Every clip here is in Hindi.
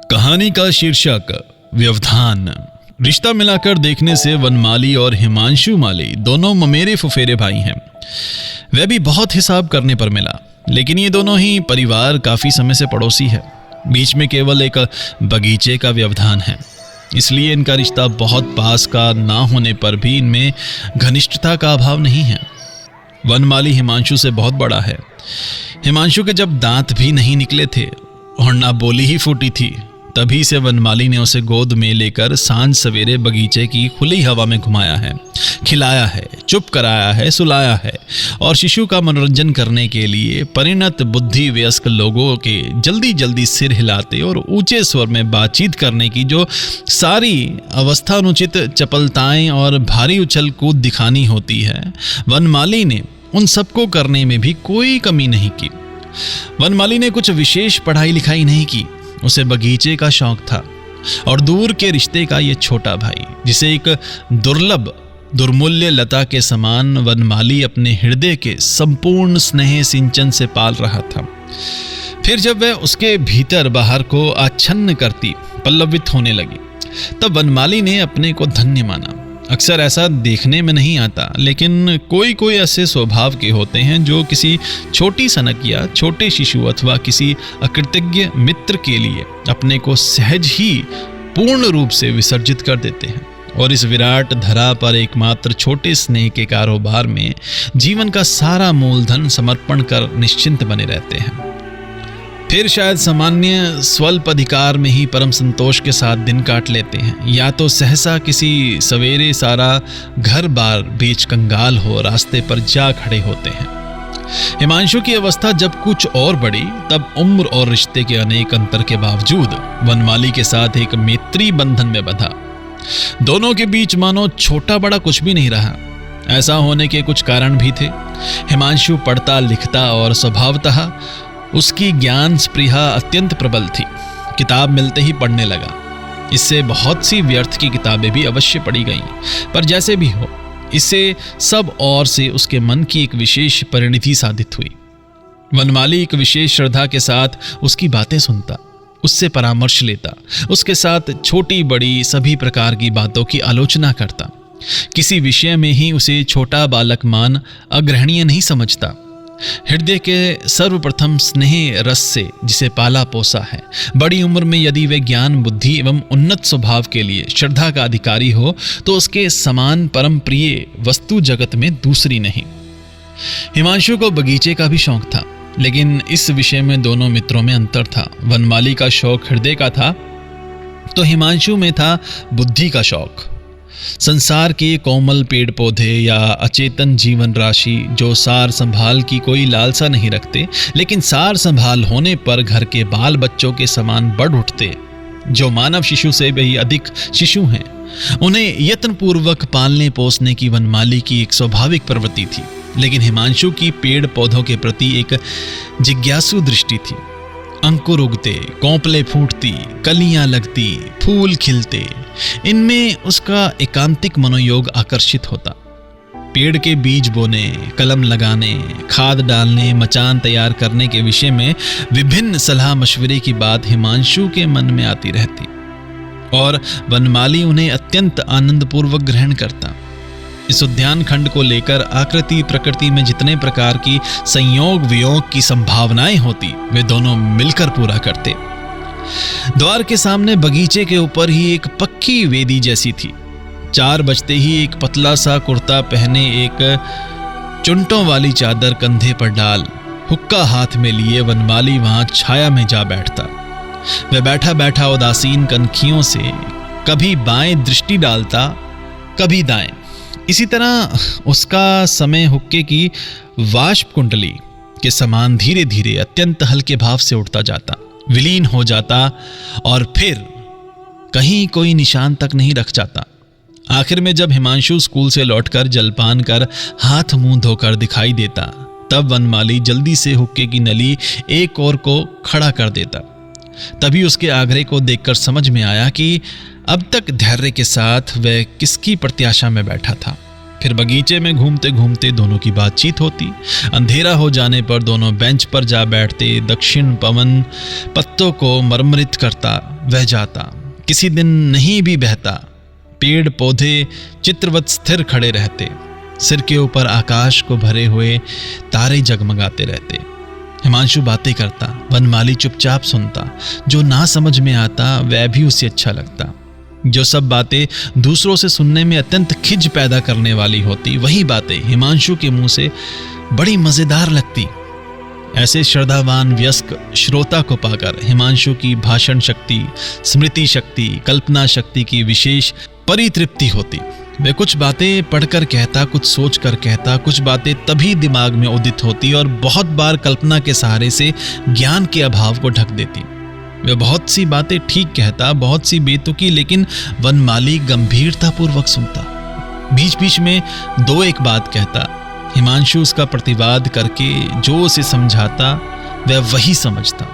कहानी का शीर्षक व्यवधान। रिश्ता मिलाकर देखने से वनमाली और हिमांशु माली दोनों ममेरे फुफेरे भाई हैं। वह भी बहुत हिसाब करने पर मिला, लेकिन ये दोनों ही परिवार काफी समय से पड़ोसी है। बीच में केवल एक बगीचे का व्यवधान है, इसलिए इनका रिश्ता बहुत पास का ना होने पर भी इनमें घनिष्ठता का अभाव नहीं है। वनमाली हिमांशु से बहुत बड़ा है। हिमांशु के जब दांत भी नहीं निकले थे और ना बोली ही फूटी थी, तभी से वनमाली ने उसे गोद में लेकर सांझ सवेरे बगीचे की खुली हवा में घुमाया है, खिलाया है, चुप कराया है, सुलाया है और शिशु का मनोरंजन करने के लिए परिणत बुद्धि वयस्क लोगों के जल्दी जल्दी सिर हिलाते और ऊंचे स्वर में बातचीत करने की जो सारी अवस्थानुचित चपलताएं और भारी उछल कूद दिखानी होती है, वनमाली ने उन सबको करने में भी कोई कमी नहीं की। वनमाली ने कुछ विशेष पढ़ाई लिखाई नहीं की, उसे बगीचे का शौक था और दूर के रिश्ते का ये छोटा भाई, जिसे एक दुर्लभ दुर्मूल्य लता के समान वनमाली अपने हृदय के संपूर्ण स्नेह सिंचन से पाल रहा था। फिर जब वह उसके भीतर बाहर को आच्छन्न करती पल्लवित होने लगी, तब वनमाली ने अपने को धन्य माना। अक्सर ऐसा देखने में नहीं आता, लेकिन कोई कोई ऐसे स्वभाव के होते हैं जो किसी छोटी सनक या छोटे शिशु अथवा किसी अकृतज्ञ मित्र के लिए अपने को सहज ही पूर्ण रूप से विसर्जित कर देते हैं और इस विराट धरा पर एकमात्र छोटे स्नेह के कारोबार में जीवन का सारा मूलधन समर्पण कर निश्चिंत बने रहते हैं। फिर शायद सामान्य स्वल्प अधिकार में ही परम संतोष के साथ दिन काट लेते हैं, या तो सहसा किसी सवेरे सारा घर बार बेच कंगाल हो रास्ते पर जा खड़े होते हैं। हिमांशु की अवस्था जब कुछ और बढ़ी, तब उम्र और रिश्ते के अनेक अंतर के बावजूद वनमाली के साथ एक मैत्री बंधन में बंधा। दोनों के बीच मानो छोटा बड़ा कुछ भी नहीं रहा। ऐसा होने के कुछ कारण भी थे। हिमांशु पढ़ता लिखता और स्वभावतः उसकी ज्ञान स्पृहा अत्यंत प्रबल थी। किताब मिलते ही पढ़ने लगा। इससे बहुत सी व्यर्थ की किताबें भी अवश्य पढ़ी गईं, पर जैसे भी हो, इससे सब और से उसके मन की एक विशेष परिणति साधित हुई। वनमाली एक विशेष श्रद्धा के साथ उसकी बातें सुनता, उससे परामर्श लेता, उसके साथ छोटी बड़ी सभी प्रकार की बातों की आलोचना करता। किसी विषय में ही उसे छोटा बालक मान अग्रहणीय नहीं समझता। हृदय के सर्वप्रथम स्नेह रस से जिसे पाला पोसा है, बड़ी उम्र में यदि वे ज्ञान बुद्धि एवं उन्नत स्वभाव के लिए श्रद्धा का अधिकारी हो, तो उसके समान परम प्रिय वस्तु जगत में दूसरी नहीं। हिमांशु को बगीचे का भी शौक था, लेकिन इस विषय में दोनों मित्रों में अंतर था। वनमाली का शौक हृदय का था, तो हिमांशु में था बुद्धि का शौक। संसार के कोमल पेड़ पौधे या अचेतन जीवन राशि जो सार संभाल की कोई लालसा नहीं रखते, लेकिन सार संभाल होने पर घर के बाल बच्चों के समान बढ़ उठते, जो मानव शिशु से भी अधिक शिशु हैं, उन्हें यत्नपूर्वक पालने पोसने की वनमाली की एक स्वाभाविक प्रवृत्ति थी। लेकिन हिमांशु की पेड़ पौधों के प्रति एक जिज्ञासु दृष्टि थी। अंकुर उगते, कोंपले फूटती, कलियां लगती, फूल खिलते, इनमें उसका एकांतिक मनोयोग आकर्षित होता। पेड़ के बीज बोने, कलम लगाने, खाद डालने, मचान तैयार करने के विषय में विभिन्न सलाह मशवरे की बात हिमांशु के मन में आती रहती और वनमाली उन्हें अत्यंत आनंदपूर्वक ग्रहण करता। इस उद्यान खंड को लेकर आकृति प्रकृति में जितने प्रकार की संयोग वियोग की संभावनाएं होती, वे दोनों मिलकर पूरा करते। द्वार के सामने बगीचे के ऊपर ही एक पक्की वेदी जैसी थी। 4 बजते ही एक पतला सा कुर्ता पहने, एक चुंटों वाली चादर कंधे पर डाल, हुक्का हाथ में लिए वनमाली वहां छाया में जा बैठता। वह बैठा बैठा उदासीन कनखियों से कभी बाएं दृष्टि डालता, कभी दाएं। इसी तरह उसका समय हुक्के की वाष्प कुंडली के समान धीरे धीरे अत्यंत हल्के भाव से उठता जाता, विलीन हो जाता और फिर कहीं कोई निशान तक नहीं रख जाता। आखिर में जब हिमांशु स्कूल से लौटकर जलपान कर हाथ मुंह धोकर दिखाई देता, तब वनमाली जल्दी से हुक्के की नली एक ओर को खड़ा कर देता। तभी उसके आग्रह को देखकर समझ में आया कि अब तक धैर्य के साथ वह किसकी प्रत्याशा में बैठा था। फिर बगीचे में घूमते घूमते दोनों की बातचीत होती। अंधेरा हो जाने पर दोनों बेंच पर जा बैठते। दक्षिण पवन पत्तों को मरमरित करता, वह जाता, किसी दिन नहीं भी बहता। पेड़ पौधे चित्रवत स्थिर खड़े रहते, सिर के ऊपर आकाश को भरे हुए तारे जगमगाते रहते। हिमांशु बातें करता, वनमाली चुपचाप सुनता। जो ना समझ में आता वह भी उसे अच्छा लगता। जो सब बातें दूसरों से सुनने में अत्यंत खिज पैदा करने वाली होती, वही बातें हिमांशु के मुंह से बड़ी मजेदार लगती। ऐसे श्रद्धावान वयस्क श्रोता को पाकर हिमांशु की भाषण शक्ति, स्मृति शक्ति, कल्पना शक्ति की विशेष परितृप्ति होती। वह कुछ बातें पढ़कर कहता, कुछ सोचकर कहता, कुछ बातें तभी दिमाग में उदित होती और बहुत बार कल्पना के सहारे से ज्ञान के अभाव को ढक देती। वह बहुत सी बातें ठीक कहता, बहुत सी बेतुकी, लेकिन वनमाली गंभीरतापूर्वक सुनता। बीच बीच में दो एक बात कहता। हिमांशु उसका प्रतिवाद करके जो उसे समझाता वह वही समझता।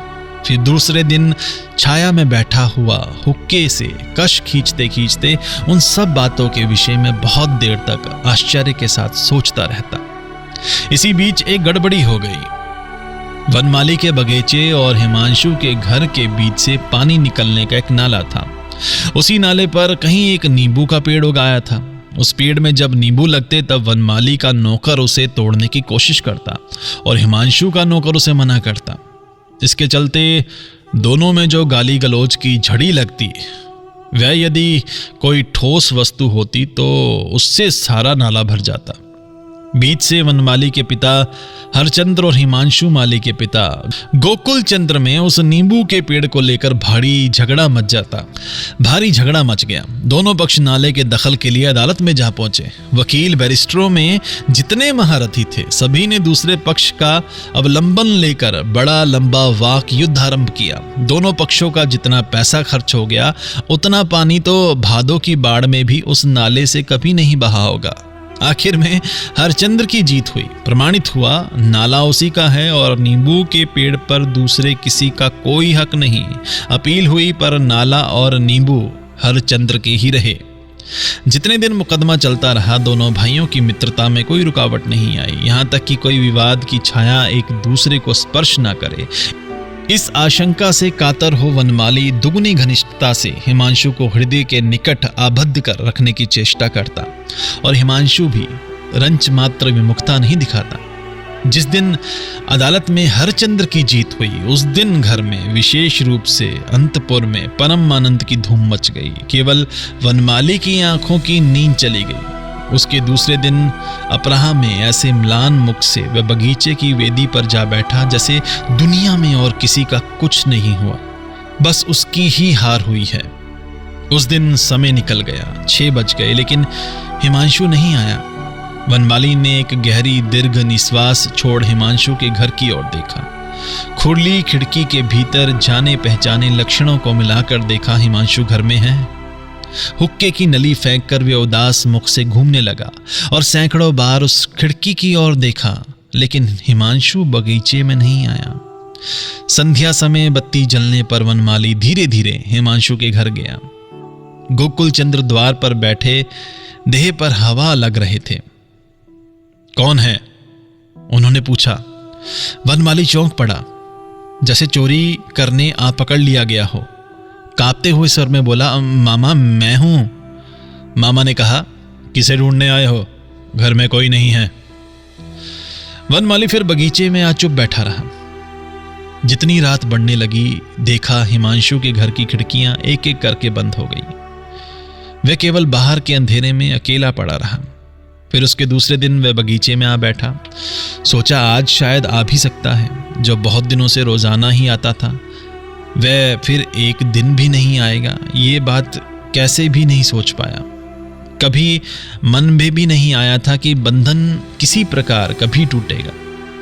फिर दूसरे दिन छाया में बैठा हुआ हुक्के से कश खींचते खींचते उन सब बातों के विषय में बहुत देर तक आश्चर्य के साथ सोचता रहता। इसी बीच एक गड़बड़ी हो गई। वनमाली के बगीचे और हिमांशु के घर के बीच से पानी निकलने का एक नाला था। उसी नाले पर कहीं एक नींबू का पेड़ उगाया था। उस पेड़ में जब नींबू लगते तब वनमाली का नौकर उसे तोड़ने की कोशिश करता और हिमांशु का नौकर उसे मना करता। इसके चलते दोनों में जो गाली गलौज की झड़ी लगती, वह यदि कोई ठोस वस्तु होती तो उससे सारा नाला भर जाता। बीच से वनमाली के पिता हरचंद्र और हिमांशु माली के पिता गोकुल चंद्र में उस नींबू के पेड़ को लेकर भारी झगड़ा मच गया। दोनों पक्ष नाले के दखल के लिए अदालत में जा पहुंचे। वकील बैरिस्टरों में जितने महारथी थे, सभी ने दूसरे पक्ष का अवलंबन लेकर बड़ा लंबा वाक युद्ध आरंभ किया। दोनों पक्षों का जितना पैसा खर्च हो गया, उतना पानी तो भादों की बाढ़ में भी उस नाले से कभी नहीं बहा होगा। आखिर में हरचंद्र की जीत हुई। प्रमाणित हुआ नाला उसी का है और नींबू के पेड़ पर दूसरे किसी का कोई हक नहीं। अपील हुई पर नाला और नींबू हरचंद्र के ही रहे। जितने दिन मुकदमा चलता रहा, दोनों भाइयों की मित्रता में कोई रुकावट नहीं आई। यहाँ तक कि कोई विवाद की छाया एक दूसरे को स्पर्श न करे, इस आशंका से कातर हो वनमाली दुगनी घनिष्ठता से हिमांशु को हृदय के निकट आबद्ध कर रखने की चेष्टा करता और हिमांशु भी रंच मात्र विमुखता नहीं दिखाता। जिस दिन अदालत में हरचंद्र की जीत हुई, उस दिन घर में, विशेष रूप से अंतपुर में परम आनंद की धूम मच गई। केवल वनमाली की आंखों की नींद चली गई। उसके दूसरे दिन अपराह में ऐसे म्लान मुख से वह बगीचे की वेदी पर जा बैठा जैसे दुनिया में और किसी का कुछ नहीं हुआ, बस उसकी ही हार हुई है। उस दिन समय निकल गया, 6 बज गए, लेकिन हिमांशु नहीं आया। वनमाली ने एक गहरी दीर्घ निश्वास छोड़ हिमांशु के घर की ओर देखा। खुली खिड़की के भीतर जाने पहचाने लक्षणों को मिलाकर देखा हिमांशु घर में है। हुक्के की नली फेंककर वे उदास मुख से घूमने लगा और सैकड़ों बार उस खिड़की की ओर देखा, लेकिन हिमांशु बगीचे में नहीं आया। संध्या समय बत्ती जलने पर वनमाली धीरे धीरे हिमांशु के घर गया। गोकुल चंद्र द्वार पर बैठे देह पर हवा लग रहे थे। कौन है? उन्होंने पूछा। वनमाली चौंक पड़ा, जैसे चोरी करने आ पकड़ लिया गया हो। कांपते हुए स्वर में बोला, मामा मैं हूं। मामा ने कहा, किसे ढूंढने आए हो? घर में कोई नहीं है। वनमाली फिर बगीचे में आ चुप बैठा रहा। जितनी रात बढ़ने लगी, देखा हिमांशु के घर की खिड़कियां एक एक करके बंद हो गई। वह केवल बाहर के अंधेरे में अकेला पड़ा रहा। फिर उसके दूसरे दिन वह बगीचे में आ बैठा। सोचा आज शायद आ भी सकता है, जो बहुत दिनों से रोजाना ही आता था वह फिर एक दिन भी नहीं आएगा। ये बात कैसे भी नहीं सोच पाया। कभी मन में भी नहीं आया था कि बंधन किसी प्रकार कभी टूटेगा।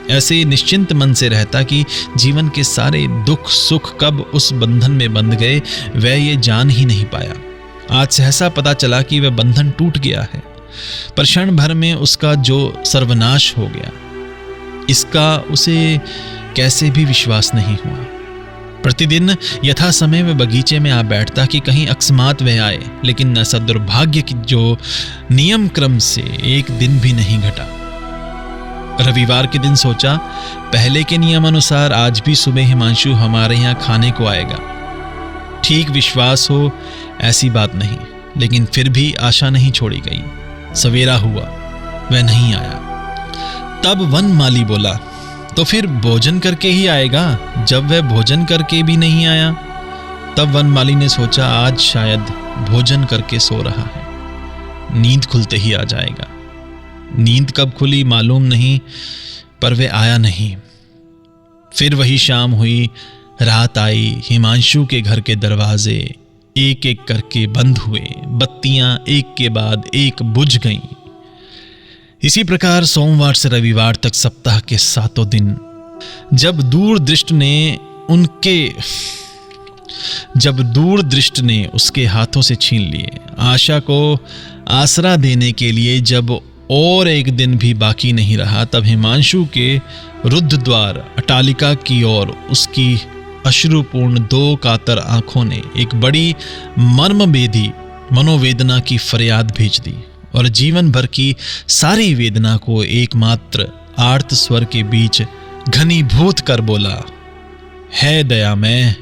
ऐसे निश्चिंत मन से रहता कि जीवन के सारे दुख सुख कब उस बंधन में बंध गए वह ये जान ही नहीं पाया। आज सहसा पता चला कि वह बंधन टूट गया है, पर क्षण भर में उसका जो सर्वनाश हो गया, इसका उसे कैसे भी विश्वास नहीं हुआ। प्रतिदिन यथा समय वह बगीचे में आ बैठता कि कहीं अकस्मात वह आए, लेकिन ऐसा दुर्भाग्य कि जो नियम क्रम से एक दिन भी नहीं घटा। रविवार के दिन सोचा, पहले के नियम अनुसार आज भी सुबह हिमांशु हमारे यहाँ खाने को आएगा। ठीक विश्वास हो ऐसी बात नहीं, लेकिन फिर भी आशा नहीं छोड़ी गई। सवेरा हुआ, वह नहीं आया। तब वनमाली बोला, तो फिर भोजन करके ही आएगा। जब वह भोजन करके भी नहीं आया, तब वनमाली ने सोचा आज शायद भोजन करके सो रहा है, नींद खुलते ही आ जाएगा। नींद कब खुली मालूम नहीं, पर वह आया नहीं। फिर वही शाम हुई, रात आई। हिमांशु के घर के दरवाजे एक एक करके बंद हुए, बत्तियां एक के बाद एक बुझ गईं। इसी प्रकार सोमवार से रविवार तक सप्ताह के 7 दिन जब दूरदृष्ट ने उसके हाथों से छीन लिए, आशा को आसरा देने के लिए जब और एक दिन भी बाकी नहीं रहा, तब हिमांशु के रुद्ध द्वार अटालिका की ओर उसकी अश्रुपूर्ण 2 कातर आंखों ने एक बड़ी मर्मभेदी मनोवेदना की फरियाद भेज दी और जीवन भर की सारी वेदना को एकमात्र आर्त स्वर के बीच घनीभूत कर बोला, है दयामय